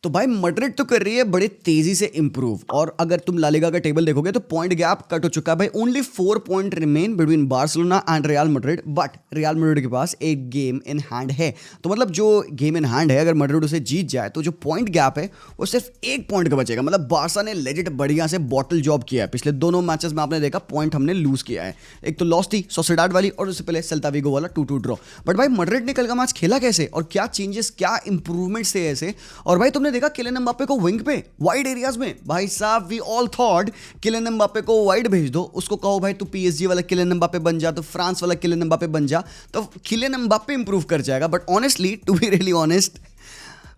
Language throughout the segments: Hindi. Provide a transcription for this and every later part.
तो भाई मैड्रिड तो कर रही है बड़ी तेजी से इंप्रूव, और अगर तुम ला लीगा का टेबल देखोगे तो पॉइंट गैप कट हो चुका है भाई। Only 4 point remain between Barcelona and real Madrid, but real Madrid के पास एक गेम इन हैंड है। तो मतलब जो गेम इन हैंड है, अगर मैड्रिड उसे जीत जाए तो जो पॉइंट गैप है वो सिर्फ 1 पॉइंट का बचेगा। मतलब बार्सा ने लेजिट बढ़िया से बॉटल जॉब किया है। पिछले दोनों मैचेस में आपने देखा पॉइंट हमने लूज किया है। एक तो लॉस थी सोसिएडाड वाली, और उससे पहले सेल्ता विगो वाला 2-2 ड्रॉ। बट भाई मैड्रिड ने कल का मैच खेला कैसे, और क्या चेंजेस, क्या इंप्रूवमेंट्स थे ऐसे। और भाई तुमने देखा किलियन एम्बाप्पे को विंग पे वाइड एरियाज में, भाई साहब we all thought Kylian Mbappe को वाइड भेज दो, उसको कहो भाई तू पीएसजी वाला किलियन एम्बाप्पे बन जा, तो फ्रांस वाला किलियन एम्बाप्पे बन जा, तो किलियन एम्बाप्पे इंप्रूव कर जाएगा। But honestly to be really honest,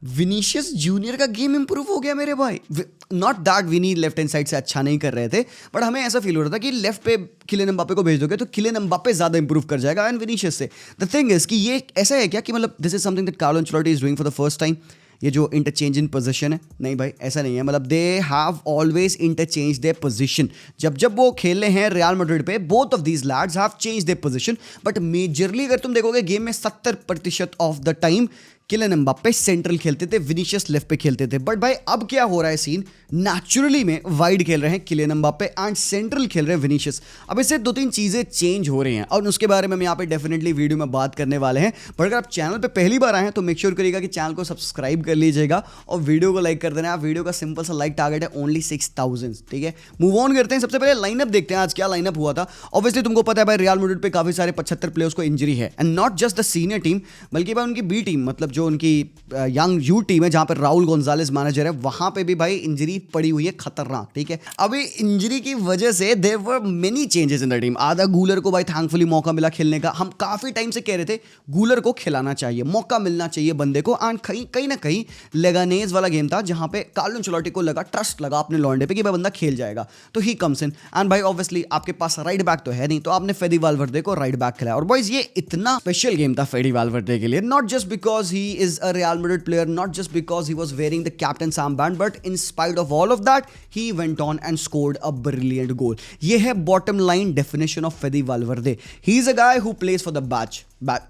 Vinicius junior का गेम इंप्रूव हो गया मेरे भाई। Not that Vini left hand side से अच्छा नहीं कर रहे थे, बट हमें ऐसा फील हो रहा था कि लेफ्ट पे किलियन एम्बाप्पे को भेज दोगे तो किलियन एम्बाप्पे ज्यादा इंप्रूव कर जाएगा एंड विनीशियस से। द थिंग इज कि ये ऐसा है क्या कि मतलब this is something that Carlo Ancelotti is doing for the first time, ये जो इंटरचेंज इन पोजीशन है। नहीं भाई ऐसा नहीं है, मतलब they have always interchange their position. जब जब वो खेल रहे हैं रियल मैड्रिड पे, both of these lads have change their position, but majorly अगर तुम देखोगे गेम में 70% of the time Kylian Mbappe central खेलते थे, विनीशियस लेफ्ट पे खेलते थे। बट भाई अब क्या हो रहा है सीन, नेचुरली में वाइड खेल रहे हैं किलियन एम्बाप्पे एंड सेंट्रल खेल रहे हैं विनीशियस। अब इससे 2-3 चीजें चेंज हो रही हैं और उसके बारे में हम यहाँ पे डेफिनेटली वीडियो में बात करने वाले हैं। पर अगर आप चैनल पे पहली बार आए हैं तो मेक श्योर करिएगा कि चैनल को सब्सक्राइब कर लीजिएगा और वीडियो को लाइक कर देना। वीडियो का सिंपल सा लाइक टारगेट है ओनली 6000, ठीक है। मूव ऑन करते हैं, सबसे पहले लाइनअप देखते हैं आज क्या लाइनअप हुआ था। ऑब्वियसली तुमको पता है भाई रियल मैड्रिड पे काफी सारे 75 प्लेयर्स को इंजरी है, and not just the senior team बल्कि भाई उनकी बी टीम, मतलब जो उनकी यंग यू टीम है जहां पर राहुल गोंजालेस मैनेजर है, वहां पे भी भाई इंजरी पड़ी हुई है खतरनाक, ठीक है। अभी इंजरी की वजह से there were many changes in the team. आधा गूलर को भाई थैंकफुली मौका मिला खेलने का। हम काफी टाइम से कह रहे थे गूलर को खिलाना चाहिए, मौका मिलना चाहिए बंदे को। एंड कहीं ना कहीं लेगानेज वाला गेम था जहां पे कार्लो एंचेलोटी को लगा, ट्रस्ट लगा अपने लॉन्डे पे कि भाई बंदा खेल जाएगा, तो ही कम्स इन। एंड भाई ऑब्वियसली आपके पास राइट बैक तो है नहीं, तो आपने फेडी वालवर्दे को राइट बैक खिलाया। और बॉयज ये इतना स्पेशल गेम था फेडी वालवर्दे के लिए, not just because he is a real Madrid player, not just because he was wearing the captain's armband, but in spite of all of that, he went on and scored a brilliant goal. ये है bottom line definition of Fede Valverde. He is a guy who plays for the badge.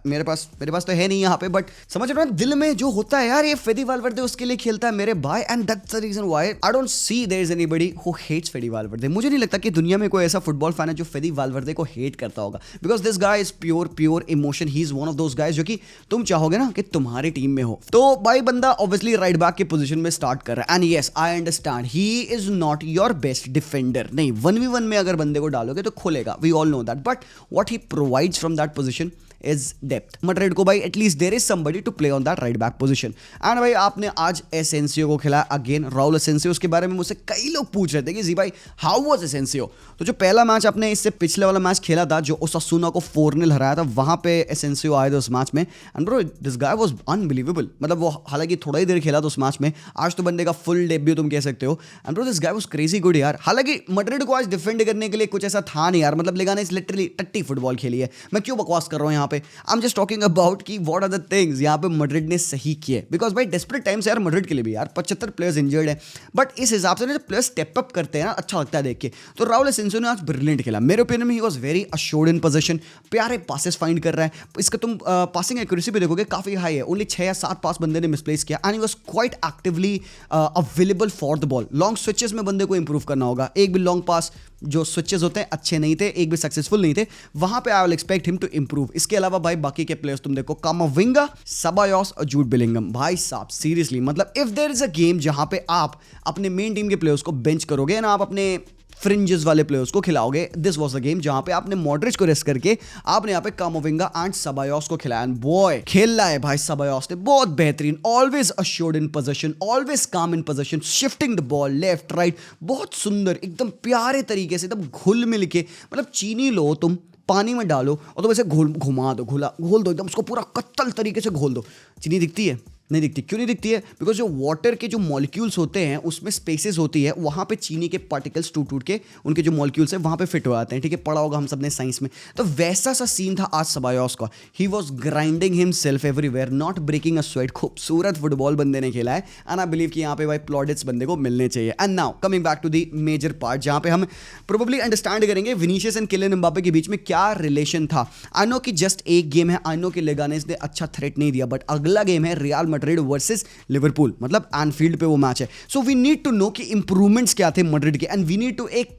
मेरे पास तो है नहीं यहाँ पे, बट समझ रहे हो दिल में जो होता है यार, ये फेडी वालवर्दे उसके लिए खेलता है मेरे भाई। And that's the reason why I don't see there is anybody who hates Fede Valverde. मुझे नहीं लगता कि दुनिया में कोई ऐसा फुटबॉल फैन है जो फेडी वालवर्दे को हेट करता होगा, because this guy is pure emotion. He is one of those guys जो कि तुम चाहोगे ना कि तुम्हारी टीम में हो। तो भाई बंदा ऑब्वियसली राइट बैक की पोजीशन में स्टार्ट कर रहा है, and yes I understand he is not your best defender. नहीं, 1v1 में अगर बंदे को डालोगे तो खुलेगा, we all know that, but what he provides from that position is depth. Madrid को भाई at least there is somebody to play on that right back position. एंड भाई आपने आज एसेंसियो को खिलाया अगेन, राउल एसेंसियो। उसके बारे में मुझसे कई लोग पूछ रहे थे कि जी भाई हाउ वाज एसेंसियो। तो जो पहला मैच आपने इससे पिछले वाला मैच खेला था जो ओसासुना को 4-0 हराया था, वहां पे एसेंसियो आए थे उस मैच में, and bro this guy was unbelievable. मतलब वो हालांकि थोड़ा ही देर खेला था उस मैच में, आज तो बंदे का फुल डेब्यू तुम कह सकते हो। And bro this guy was crazy good यार। हालांकि मैड्रिड को आज डिफेंड करने के लिए कुछ ऐसा था नहीं यार, मतलब लेगानेस लिटरली टट्टी फुटबॉल खेली है। मैं क्यों बकवास कर रहा हूँ यहाँ पे, I am just talking about कि व्हाट आर द थिंग्स यहाँ पे मैड्रिड ने सही किए। बिकॉज भाई डेस्परेट टाइम्स यार मैड्रिड के लिए भी यार 75 प्लेयर्स इंजर्ड है, बट इस हिसाब से जो प्लेयर्स स्टेप अप करते हैं ना, अच्छा लगता है देख के। तो राउल एसेंसियो ने आज ब्रिलियंट खेला मेरे ओपिनियन में। He was very assured in position, प्यारे पासेस फाइंड कर रहा है। इसका तुम पासिंग एक्यूरेसी पे देखोगे काफी हाई है, ओनली 6 या 7 पास बंदे ने मिसप्लेस किया, and he was quite actively available for the ball. Long switches में बंदे को इंप्रूव करना होगा। एक भी लॉन्ग पास जो स्विचेस होते हैं अच्छे नहीं थे, एक भी सक्सेसफुल नहीं थे, वहां पे I will expect him to improve. इसके अलावा भाई बाकी के प्लेयर्स तुम देखो, कामाविंगा, सबायोस और जूड बिलिंगम, भाई साहब सीरियसली मतलब if there is a game जहां पे आप अपने मेन टीम के प्लेयर्स को बेंच करोगे ना, आप अपने फ्रिंजेस वाले प्लेयर्स को खिलाओगे, दिस वाज द गेम जहां पे आपने मॉड्रिच को रेस्ट करके आपने यहाँ पे कामाविंगा एंड सबायोस को खिलाया। बॉय खेल रहा है भाई सबायोस ने बहुत बेहतरीन, always assured in position, always calm in position, shifting the ball left right, बहुत सुंदर एकदम प्यारे तरीके से, एकदम घुल मिल के। मतलब चीनी लो तुम, पानी में डालो और तो वैसे घुमा दो, घोल दो एकदम, उसको पूरा कत्तल तरीके से घोल दो। चीनी दिखती है? नहीं दिखती। क्यों नहीं दिखती है? बिकॉज जो वाटर के जो मॉलिक्यूल्स होते हैं उसमें स्पेसेस होती है, वहाँ पे चीनी के पार्टिकल्स टूट के उनके जो मॉलिक्यूल्स हैं वहाँ पे फिट हो जाते हैं, ठीक है, पढ़ा होगा हम सब ने साइंस में। तो वैसा सा सीन था आज सबायोस का। He was grinding himself everywhere, not breaking a sweat. खूबसूरत फुटबॉल बंदे ने खेला है, एंड आई बिलीव कि यहाँ पे भाई प्लॉडेट्स बंदे को मिलने चाहिए। And now coming back to the major part जहाँ पे हम प्रोबेबली अंडरस्टैंड करेंगे विनीशियस एंड किलियन एम्बाप्पे के बीच में क्या रिलेशन था। आई नो कि जस्ट एक गेम है, आई नो कि लेगानेस ने अच्छा थ्रेट नहीं दिया, बट अगला गेम है रियल मैड्रिड वर्सेस लिवरपूल, मतलब एनफील्ड पे वो मैच है. So we need to know कि इंप्रूवमेंट्स क्या थे मैड्रिड के, एंड वी नीड टू एक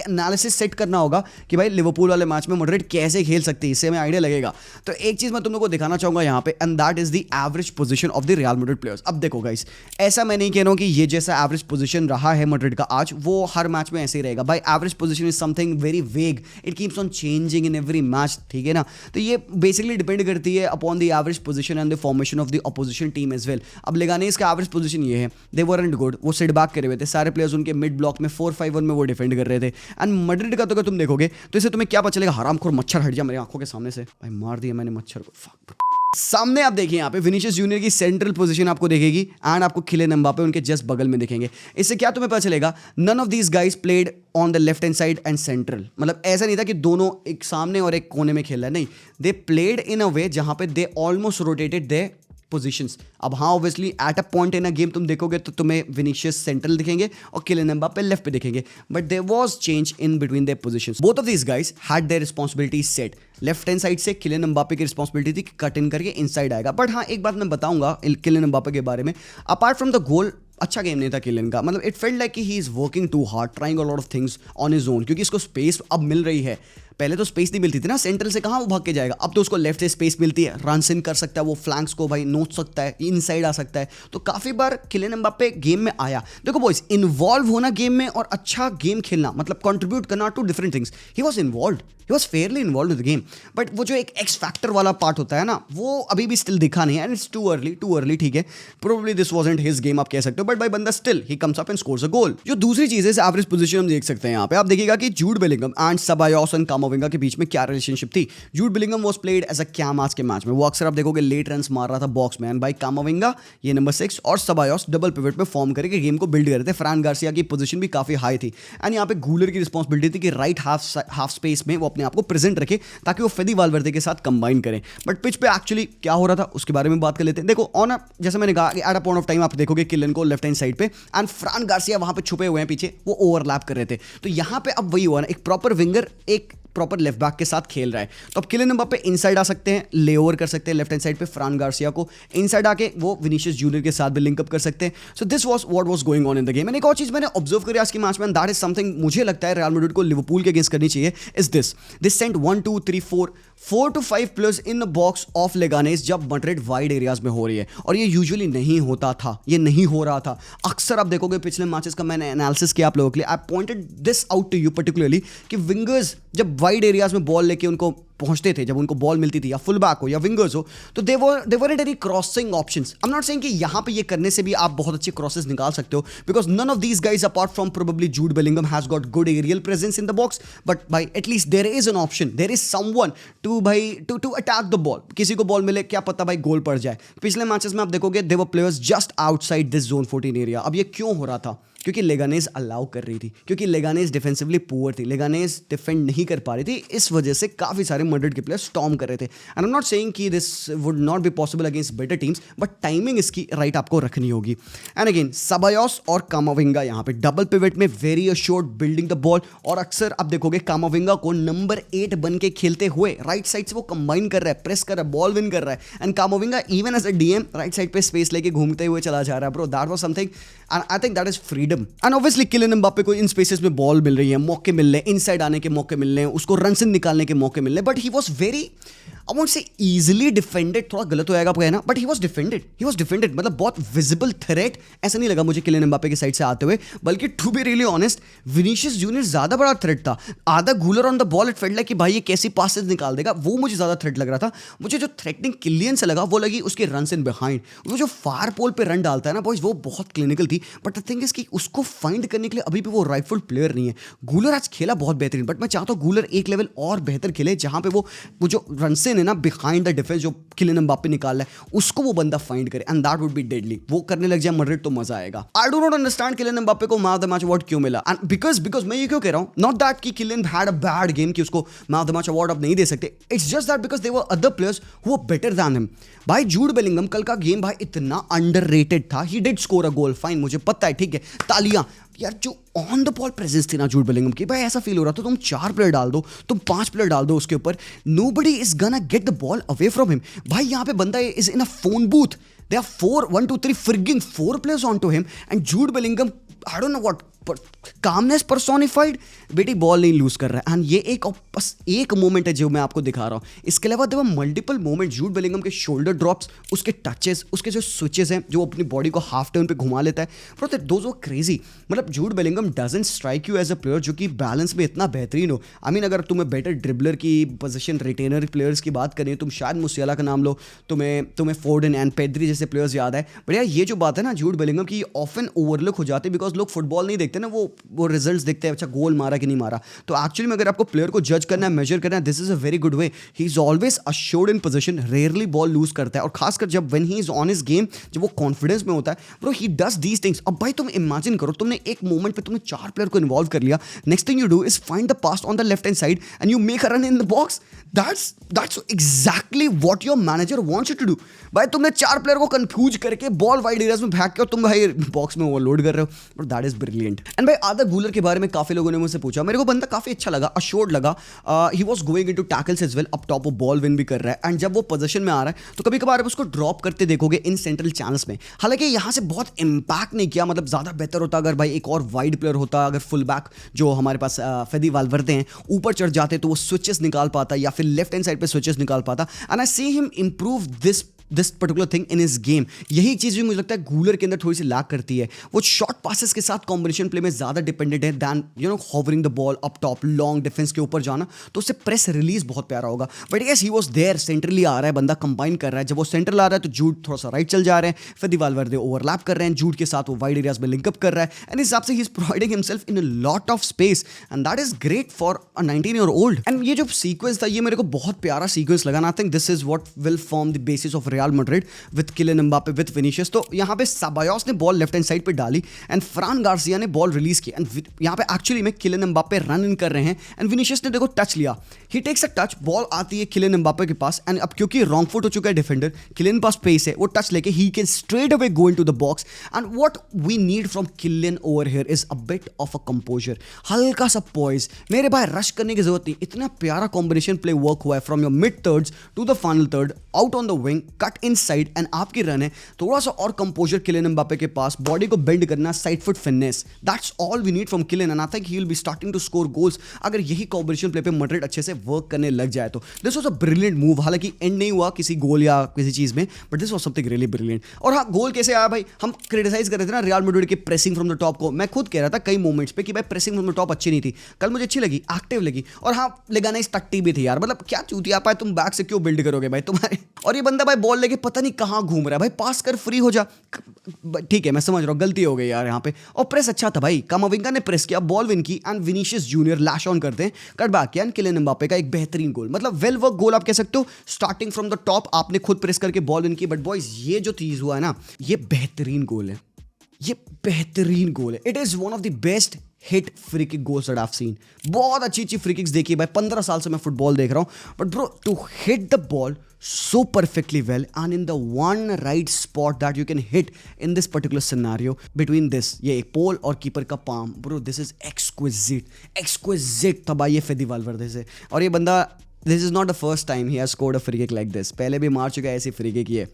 एनालिसिस सेट करना होगा कि भाई लिवरपूल वाले मैच में मैड्रिड कैसे खेल सकती है, इससे हमें आइडिया लगेगा. तो एक चीज मैं तुम लोगों को दिखाना चाहूंगा यहाँ पे, and that is the average position of the real Madrid players. अब देखो गाइस, ऐसा मैं नहीं कह रहा हूँ कि ये जैसा एवरेज पोजीशन रहा है मैड्रिड का आज, वो हर मैच में ऐसे ही रहेगा. भाई average position is something very vague, it keeps on changing in every match, ठीक है ना. तो ये बेसिकली डिपेंड करती है upon the average position and the formation of the opposition team as well. अब लेगानेस का एवरेज पोजीशन ये है, दे वरंट गुड, वो सिट बैक करे हुए थे, सारे प्लेयर्स उनके मिड ब्लॉक में 4-5-1 में वो डिफेंड कर रहे थे. एंड मैड्रिड का तो अगर तुम देखोगे तो इसे तुम्हें क्या पता चलेगा, हरामखोर मच्छर हट जा मेरी आंखों के सामने से. भाई मार दिया मैंने मच्छर को. सामने आप देखिए यहाँ पे विनीशियस जूनियर की सेंट्रल पोजीशन आपको देखेगी, एंड आपको किलियन एम्बापे उनके जस्ट बगल में दिखेंगे. इससे क्या तुम्हें पता चलेगा, none of these guys played on the left hand side and central. मतलब ऐसा नहीं था कि दोनों एक सामने और एक कोने में खेल रहा है, नहीं, दे प्लेड इन अ वे जहां पे they almost rotated they positions. अब हाँ obviously at a point in a game तुम देखोगे तो तुम्हें विनीशियस सेंट्रल दिखेंगे और किलियन एम्बापे लेफ्ट पे दिखेंगे, but there was change in between their positions. Both of these guys had their responsibilities set. Left hand side से किलियन एम्बापे की रिस्पांसिबिलिटी थी कि कट इन करके इनसाइड आएगा. बट हाँ एक बात मैं बताऊंगा किलियन एम्बापे के बारे में, अपार्ट फ्रॉम द गोल अच्छा गेम नहीं था किलियन का. मतलब इट फेल्ट लाइक कि he is working too hard, trying a lot of things on his own, क्योंकि इसको स्पेस अब मिल रही है. पहले तो स्पेस नहीं मिलती थी ना, सेंट्रल से कहाँ वो भाग के जाएगा, अब तो उसको लेफ्ट से स्पेस मिलती है, रन इन कर सकता है, वो फ्लैंक्स को भाई नोच सकता है, इनसाइड आ सकता है. तो काफी बार किलियन एम्बापे गेम में आया. देखो बॉयज, इन्वॉल्व होना गेम में और अच्छा गेम खेलना, मतलब कंट्रीब्यूट करना, two different things. He was involved, he was fairly involved with the game, but वो जो एक एक्स फैक्टर वाला पार्ट होता है ना, वो अभी भी स्टिल दिखा नहीं है, एंड इट्स टू अर्ली. ठीक है, probably this wasn't his game आप कह सकते हो, बट भाई बंदा still he comes up and scores a goal. जो दूसरी चीज है, एवरेज पोजीशन हम देख सकते हैं यहाँ पे. आप देखिएगा कि Jude Bellingham and Ceballos and Camavinga के बीच में क्या रिलेशनशिप थी. Jude Bellingham was played as a CAM आज के मैच में, वो अक्सर आप देखोगे लेट रन्स मार रहा था बॉक्स में, एंड भाई कामाविंगा ये नंबर 6 और सेबायोस डबल पिवट में फॉर्म करके गेम को बिल्ड कर रहे थे. फ्रैन गार्सिया की पोजीशन भी काफी हाई थी, एंड यहाँ पे गूलर की रिस्पांसिबिलिटी थी कि राइट हाफ स्पेस में वो अपने आप को प्रेजेंट रखे ताकि वो फेदी वालवर्दे के साथ कंबाइन करें. बट पिच पे एक्चुअली क्या हो रहा था उसके बारे में बात कर लेते हैं. देखो ऑन जैसे मैंने कहा at a point of time आप देखोगे किलियन को लेफ्ट हैंड साइड पे, एंड फ्रैन गार्सिया वहां पे छुपे हुए हैं पीछे, वो ओवरलैप कर रहे थे. तो यहाँ पे अब वही हुआ ना, एक प्रॉपर विंगर एक प्रॉपर लेफ्ट बैक के साथ खेल रहा है. तो अब किलियन एम्बापे इनसाइड आ सकते हैं, ले ओवर कर सकते हैं लेफ्ट हैंड साइड पे फ्रैन गार्सिया को, इनसाइड आके वो विनीशियस जूनियर के साथ भी लिंक अप कर सकते हैं. So this was what was going on in the game. And एक और चीज मैंने ऑब्जर्व करी आज की मैच में, दैट इज समथिंग मुझे लगता है रियल मैड्रिड को लिवरपूल के अगेंस्ट करनी चाहिए, is this sent 1 2 3 4 to 5 players in the box of Leganes जब मैड्रिड वाइड एरियाज में हो रही है, और ये यूजुअली नहीं होता था, ये नहीं हो रहा था. अक्सर आप देखोगे पिछले मैचेस का मैंने एनालिसिस किया आप लोगों के लिए, I pointed this out to you particularly कि विंगर्स जब वाइड एरियाज में बॉल लेके उनको पहुंचते थे, जब उनको बॉल मिलती थी, या फुल बैक हो या विंगर्स हो, तो they weren't any crossing options. I am not saying कि यहां पे ये करने से भी आप बहुत अच्छे क्रॉसेस निकाल सकते हो, because none of these guys apart from probably Jude Bellingham has got good aerial presence in the box, but भाई at least there is an option, there is someone to भाई टू अटैक द बॉल. किसी को बॉल मिले, क्या पता भाई गोल पड़ जाए. पिछले मैचेस में आप देखोगे they were players just outside this zone 14 area. अब ये क्यों हो रहा था, क्योंकि लेगानेस अलाउ कर रही थी, क्योंकि लेगानेस डिफेंसिवली पुअर थी, लेगानेस डिफेंड नहीं कर पा रही थी. इस वजह से काफी सारे मैड्रिड के प्लेयर्स स्टॉर्म कर रहे थे. And I am not saying कि this would not be possible against better teams, but timing इसकी राइट आपको रखनी होगी. एंड अगेन सेबायोस और कामाविंगा यहाँ पे डबल पिवट में very assured building the ball, और अक्सर आप देखोगे कामाविंगा को नंबर 8 बन के खेलते हुए राइट साइड से वो कंबाइन कर रहा है, प्रेस कर रहा है, बॉल विन कर रहा है. And Camavinga even as a DM right side पे स्पेस लेके घूमते हुए चला जा रहा है. Bro that was something, and I think that is freedom. And obviously Kylian Mbappe को इन स्पेसेस में बॉल मिल रही है, मौके मिल रहे हैं, इनसाइड आने के मौके मिल रहे हैं, उसको रन से निकालने के मौके मिल रहे हैं, but he was very I won't say easily defended, थोड़ा गलत हो जाएगा आपको कहना, बट ही वाज डिफेंडेड, मतलब बहुत विजिबल थ्रेट ऐसा नहीं लगा मुझे किलियन एम्बापे की साइड से आते हुए, बल्कि to be really honest Vinicius Junior ज्यादा बड़ा थ्रेट था. आधा गूलर on the ball, it felt like कि भाई ये कैसी पासेस निकाल देगा, वो मुझे ज्यादा थ्रेट लग रहा था. मुझे जो थ्रेटनिंग किलियन से लगा वो लगी उसके रन इन बिहाइंड, वो जो फार पोल पे रन डालता है ना बॉयज, वो बहुत क्लिनिकल थी. बट द थिंग इज कि उसको फाइंड करने के लिए अभी भी वो राइटफुल प्लेयर नहीं है. गूलर आज खेला बहुत बेहतरीन, बट मैं चाहता हूँ गूलर एक लेवल और बेहतर खेले, जहां पे वो जो रन है ना बिहाइंड द डिफेंस जो किलियन एम्बापे निकाल रहा है उसको वो बंदा फाइंड करे, and that would be deadly. वो करने लग जाए मैड्रिड तो मजा आएगा. I do not understand Kylian Mbappe को man of the match award क्यों मिला, एंड बिकॉज मैं ये क्यों कह रहा हूं, नॉट दैट कि Kylian had a bad game कि उसको man of the match award आप नहीं दे सकते, it's just that because they were other players who were better than him. भाई जूड बेलिंगम कल का गेम भाई इतना अंडररेटेड था. He did score a goal, fine, मुझे पता है, ठीक है, तालियां यार, जो ऑन द बॉल प्रेजेंस थी ना जूड बेलिंगम की, भाई ऐसा फील हो रहा था तुम 4 प्लेयर डाल दो, तुम 5 प्लेयर डाल दो उसके ऊपर, nobody is gonna get the ball away from him. भाई यहाँ पे बंदा is in a phone booth, they are 4 1 2 3 frigging 4 players on to him and Jude Bellingham I don't know what calmness personified, बेटी बॉल नहीं लूज कर रहा है। एंड ये एक बस एक मोमेंट है जो मैं आपको दिखा रहा हूँ, इसके अलावा there were multiple moment, Jude Bellingham के शोल्डर ड्रॉप्स, उसके टचेस, उसके जो स्विचेस हैं जो अपनी बॉडी को हाफ टर्न पे घुमा लेता है, ब्रो दोज वर क्रेजी। मतलब Jude Bellingham doesn't strike you as a player जो कि बैलेंस में इतना बेहतरीन हो। आई मीन अगर तुम्हें बेटर ड्रिबलर की पोजीशन रिटेनर प्लेयर्स की बात करें, तुम शायद मुसियाला का नाम लो, तुम्हें फोर्डन एंड पेद्री जैसे प्लेयर्स याद है, बट यार ये जो बात है ना जूड बेलिंगम की, ऑफन ओवरलुक हो जाती है बिकॉज लोग फुटबॉल नहीं देखते ना, वो रिजल्ट्स देखते हैं, अच्छा गोल मारा कि नहीं मारा। तो एक्चुअली में अगर आपको प्लेयर को जज करना है, मेजर करना है, this is a very good way. He is always assured in position, rarely ball lose करता है, और खासकर जब when he is on his game, जब वो कॉन्फिडेंस में होता है, bro he does these things. अब भाई तुम इमेजिन करो, तुमने एक मोमेंट पे तुमने 4 प्लेयर को इन्वॉल्व कर लिया, next thing you do is find the pass on the left hand side and you make a run in the box. That's exactly what your manager wants you to do. भाई तुमने 4 प्लेयर को कंफ्यूज करके बॉल वाइड एरियाज में फेंक के और तुम भाई बॉक्स में ओवरलोड कर रहे हो, but that is brilliant. And भाई आर्दा गूलर के बारे में काफी लोगों ने मुझसे पूछा, मेरे को बंदा काफी अच्छा लगा, अश्योर्ड लगा, he was going into tackles as well, up top वो बॉल विन भी कर रहा है, एंड जब वो पोजीशन में आ रहा है तो कभी कभार आप उसको ड्रॉप करते देखोगे इन सेंट्रल चैनल्स में। हालांकि यहाँ से बहुत इंपैक्ट नहीं किया, मतलब ज्यादा बेहतर होता अगर भाई एक और वाइड प्लेयर होता, अगर फुल बैक जो हमारे पास फेदी वाल्वर्दे हैं ऊपर चढ़ जाते तो वो स्विचेस निकाल पाता या फिर लेफ्ट हैंड साइड पे स्विचेस निकाल पाता। And I see him improve this particular thing in his game. यही चीज़ भी मुझे लगता है गूलर के अंदर थोड़ी सी लैक करती है, वो शॉर्ट पासेस के साथ कॉम्बिनेशन प्ले में ज़्यादा डिपेंडेंट है than hovering the ball up top, long defence के ऊपर जाना, तो उससे प्रेस रिलीज बहुत प्यारा होगा। But yes he was there, centrally आ रहा है बंदा, कंबाइन कर रहा है, जब वो सेंट्रल आ रहा है तो जूड थोड़ा सा राइट चल जा रहे हैं, फिर वाल्वर्दे ओवरलैप कर रहे हैं जूड के साथ, वो वाइड एरियाज में लिंकअप कर रहा है, एंड इस हिसाब से he is providing himself in a lot of space and that is great for a 19-year-old। And ये जो सीक्वेंस था ये मेरे को बहुत प्यारा सीक्वेंस लगा, I think this is what will form the basis of Real Madrid with Kylian Mbappe with Vinicius. तो यहाँ पे साबायोस ने बॉल लेफ्ट हैंड साइड पे डाली एंड फ्रान गार्सिया ने बॉल रिलीज की, एंड यहाँ पे एक्चुअली में किलियन एम्बापे रन इन कर रहे हैं एंड विनीशियस ने देखो टच लिया, ही टेक्स अ टच, बॉल आती है किलियन एम्बापे के पास, एंड अब क्योंकि रॉन्ग फुट हो चुका है डिफेंडर, किलियन पास स्पेस है, वो टच लेके he can straight away go into the box. And what we need from Kylian over here is a bit of a composure, हल्का सा पॉइज, मेरे भाई रश करने की जरूरत नहीं, इतना प्यारा कॉम्बिनेशन प्ले वर्क हुआ है from your mid thirds to the final third, out on the wing, cut inside and आपकी रन है। थोड़ा सा और कंपोजर किलियन एम्बापे के पास, बॉडी को बेंड करना, side foot fitness, that's all we need from Kylian and I think he will be starting to score goals अगर यही कॉम्बिनेशन प्ले पे मैड्रिड अच्छे से वर्क करने लग जाए तो। This was a brilliant move, हालांकि एंड नहीं हुआ किसी गोल या किसी चीज में, but this was something really brilliant. और हाँ, गोल कैसे आया भाई, हम क्रिटिसाइज कर रहे थे ना रियल मैड्रिड की प्रेसिंग फ्रॉम द टॉप को, मैं खुद कह रहा था कई मोमेंट्स पे कि भाई प्रेसिंग फ्रॉम द टॉप अच्छी नहीं थी, कल मुझे अच्छी लगी, एक्टिव लगी, और हाँ लेगानाइज टट्टी भी थी यार, मतलब क्या चूतिया पाए तुम बैक से क्यों बिल्ड करोगे भाई तुम्हारे, और ये बंदा भाई बॉल लेके पता नहीं कहाँ घूम रहा है, भाई पास कर फ्री हो जा, ठीक है मैं समझ रहा हूँ गलती हो गई यार यहाँ पे, और प्रेस अच्छा था भाई, कामाविंगा ने प्रेस किया, बॉल विन की and Vinicius junior lash on करते हैं, कट बैक किया एंड किलियन एम्बापे का एक बेहतरीन गोल, मतलब वेल वर्क गोल आप कह सकते हो, स्टार्टिंग फ्रॉम द टॉप आपने खुद प्रेस करके बॉल विन की। बट बॉयज ये जो चीज हुआ है ना, ये बेहतरीन गोल है, ये बेहतरीन गोल है, it is one of the best hit free kick goals that I have seen. बहुत अच्छी फ्री किक्स देखी भाई, 15 साल से मैं फुटबॉल देख रहा हूं, but bro to hit the ball so perfectly well and in the one right spot that you can hit in this particular scenario between this, ये एक पोल और कीपर का palm, bro this is exquisite था भाई ये फेदी वाल्वर्दे से। और ये बंदा this is not the first time he has scored a free kick like this, पहले भी मार चुका है ऐसी फ्री किक, ये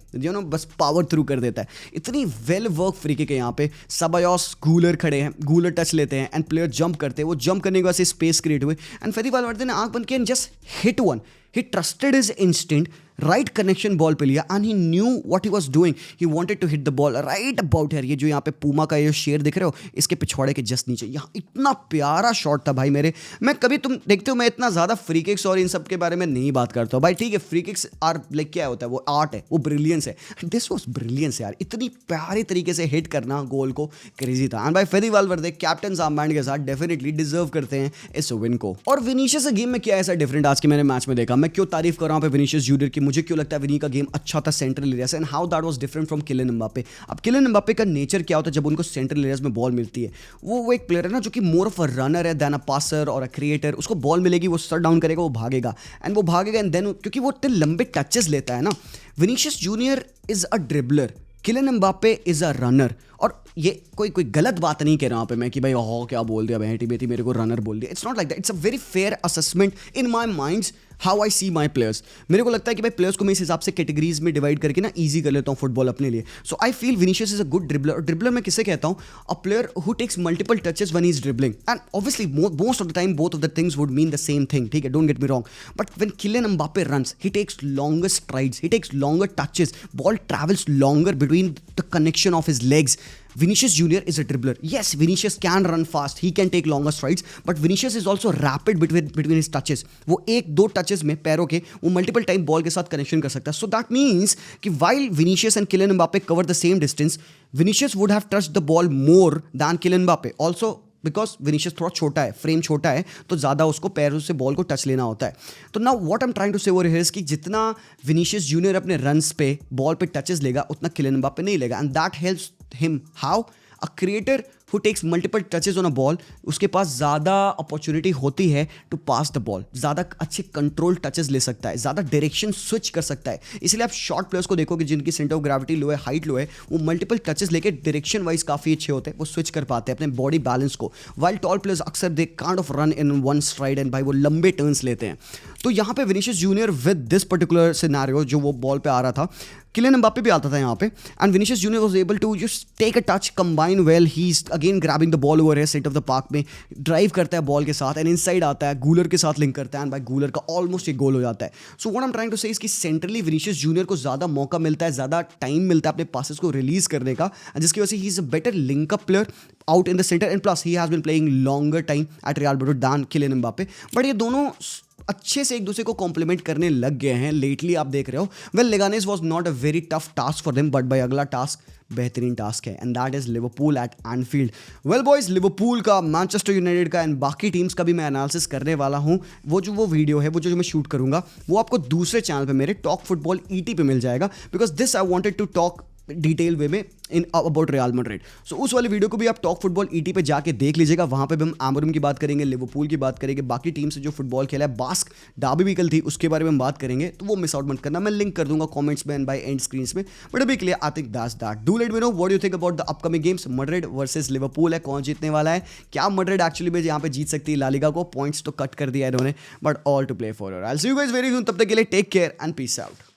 बस पावर थ्रू कर देता है, इतनी वेल वर्क फ्री किक है। यहाँ पे साबायोस गूलर खड़े हैं, गूलर टच लेते हैं एंड प्लेयर जंप करते हैं, वो जंप करने के बाद से स्पेस क्रिएट हुए एंड फेदी वाल्वर्दे ने आंख बंद की and just hit one, he trusted his instinct, right connection ball पे लिया and he knew what he was doing, he wanted to hit the ball right about here। ये जो यहाँ पे पूमा का ये शेर दिख रहे हो, इसके पिछवाड़े के जस्ट नीचे, यहाँ इतना प्यारा शॉट था भाई मेरे। मैं कभी तुम देखते हो मैं इतना ज़्यादा फ्री किक्स और इन सब के बारे में नहीं बात करता हूँ भाई, ठीक है फ्री किक्स आर लाइक क्या होता है, वो आर्ट है, वो ब्रिलियंस है, दिस वॉज ब्रिलियंस यार, इतनी प्यारी तरीके से हिट करना गोल को क्रेजी था। एंड भाई फेदी वाल्वर्दे कैप्टन आर्मबैंड के साथ डेफिनेटली डिजर्व करते हैं इस विन को। और विनीशियस गेम में क्या ऐसा डिफरेंट आज के मैंने मैच में देखा, मैं क्यों तारीफ कर रहा हूँ विनीशियस जूनियर की, मुझे क्यों लगता है विनी का गेम अच्छा था सेंट्रल एरिया से and how that was different from Kylian Mbappe. अब किलियन एम्बापे का नेचर क्या होता है जब उनको सेंट्रल एरियाज में बॉल मिलती है, वो एक प्लेयर है ना जो कि मोर ऑफ अ रनर है देन अ पासर और अ क्रिएटर, उसको बॉल मिलेगी वो शट डाउन करेगा, वो भागेगा एंड देन क्योंकि वो इतने लंबे टचेस लेता है ना, Vinicius junior is a dribbler, Kylian Mbappe is a runner, और ये कोई गलत बात नहीं कह रहा हूँ पे मैं कि भाई हो क्या बोल दिया बेटी बेटी मेरे को रनर बोल दिया. It's not like that. It's a very fair assessment in my minds how I see my players. मेरे को लगता है कि भाई प्लेयर्स को मैं इस हिसाब से कैटेगरीज में डिवाइड करके ना ईजी कर लेता हूँ फुटबॉल अपने लिए. So I feel Vinicius is a good dribbler. Dribbler मैं किसे कहता हूँ? A player who takes multiple touches when he is dribbling. And obviously most of the time both of the things would mean the same thing. ठीक है, don't get me wrong. But when Kylian Mbappe runs, he takes longer strides, he takes longer touches, ball travels longer between the connection of his legs. Vinicius Junior is a dribbler. Yes, Vinicius can run fast. He can take longer strides. But Vinicius is also rapid between his touches. वो एक दो touches में पैरों के वो multiple time ball के साथ connection कर सकता है. So that means कि while Vinicius and Kylian Mbappe cover the same distance, Vinicius would have touched the ball more than Kylian Mbappe. Also because Vinicius थोड़ा छोटा है, फ्रेम छोटा है, तो ज़्यादा उसको पैरों से बॉल को टच लेना होता है. तो now what I am trying to say over here is कि जितना विनीशियस जूनियर अपने रन्स पे बॉल पे टचेस लेगा उतना किलियन एम्बापे नहीं लेगा. And that helps him. How? A creator who takes multiple touches on a ball, उसके पास ज़्यादा अपॉर्चुनिटी होती है टू पास द बॉल. ज़्यादा अच्छे कंट्रोल टचेस ले सकता है, ज़्यादा डायरेक्शन स्विच कर सकता है. इसलिए आप शॉर्ट प्लेयर्स को देखोगे जिनकी सेंटर ऑफ ग्रेविटी लो है, हाइट लो है, वो मल्टीपल टचेस लेके डायरेक्शन वाइज काफ़ी अच्छे होते हैं. वो स्विच कर पाते हैं अपने बॉडी बैलेंस को. वाइल टॉल प्लेयर्स अक्सर they kind of run in one STRIDE and भाई वो लंबे टर्न्स लेते हैं. तो यहाँ पे Vinicius junior with this particular scenario जो वो बॉल पे आ रहा था, किलियन एम्बापे भी आता था यहाँ पे, and Vinicius Junior was able to just take a touch, combine well. He is again grabbing the ball over है सेंटर ऑफ द पार्क में, ड्राइव करता है बॉल के साथ एंड इनसाइड आता है, गूलर के साथ लिंक करता है एंड भाई गूलर का ऑलमोस्ट एक गोल हो जाता है. So what I am trying to say इसकी सेंट्रली विनीशियस जूनियर को ज़्यादा मौका मिलता है, ज़्यादा टाइम मिलता है अपने पासेस को रिलीज करने का, जिसकी वजह से he is a better link up player out in the centre. And plus he has been playing longer time at Real Madrid than Kylian Mbappe. But ये दोनों अच्छे से एक दूसरे को कॉम्प्लीमेंट करने लग गए हैं लेटली. आप देख रहे हो. Well, Leganes was not a very tough task for them, but भाई अगला टास्क बेहतरीन टास्क है and that is Liverpool at Anfield. Well boys, Liverpool का, मैनचेस्टर यूनाइटेड का एंड बाकी टीम्स का भी मैं एनालिसिस करने वाला हूँ. वो वीडियो है, वो जो मैं शूट करूँगा वो आपको दूसरे चैनल पे मेरे टॉक फुटबॉल ईटी पे मिल जाएगा. Because this I wanted to talk detail way में in about Real Madrid. So उस वाले वीडियो को भी आप टॉक फुटबॉल ईटी पे जाके देख लीजिएगा. वहाँ पे भी हम एमोरिम की बात करेंगे, लिवरपूल की बात करेंगे, बाकी टीम से जो फुटबॉल खेला है, बास्क डार्बी भी कल थी, उसके बारे में हम बात करेंगे. तो वो मिस आउट मत करना, मैं लिंक कर दूंगा कमेंट्स में एंड बाय एंड स्क्रीन्स में. बट अभी के लिए I think that's that. Do let me know what you think about the upcoming games. Madrid versus Liverpool है, कौन जीतने वाला है? क्या मैड्रिड एक्चुअली में यहाँ पे जीत सकती है ला लीगा को? पॉइंट्स तो कट कर दिया है इन्होंने, but all to play for. I will see you guys very soon. तब तक के लिए take care and peace out.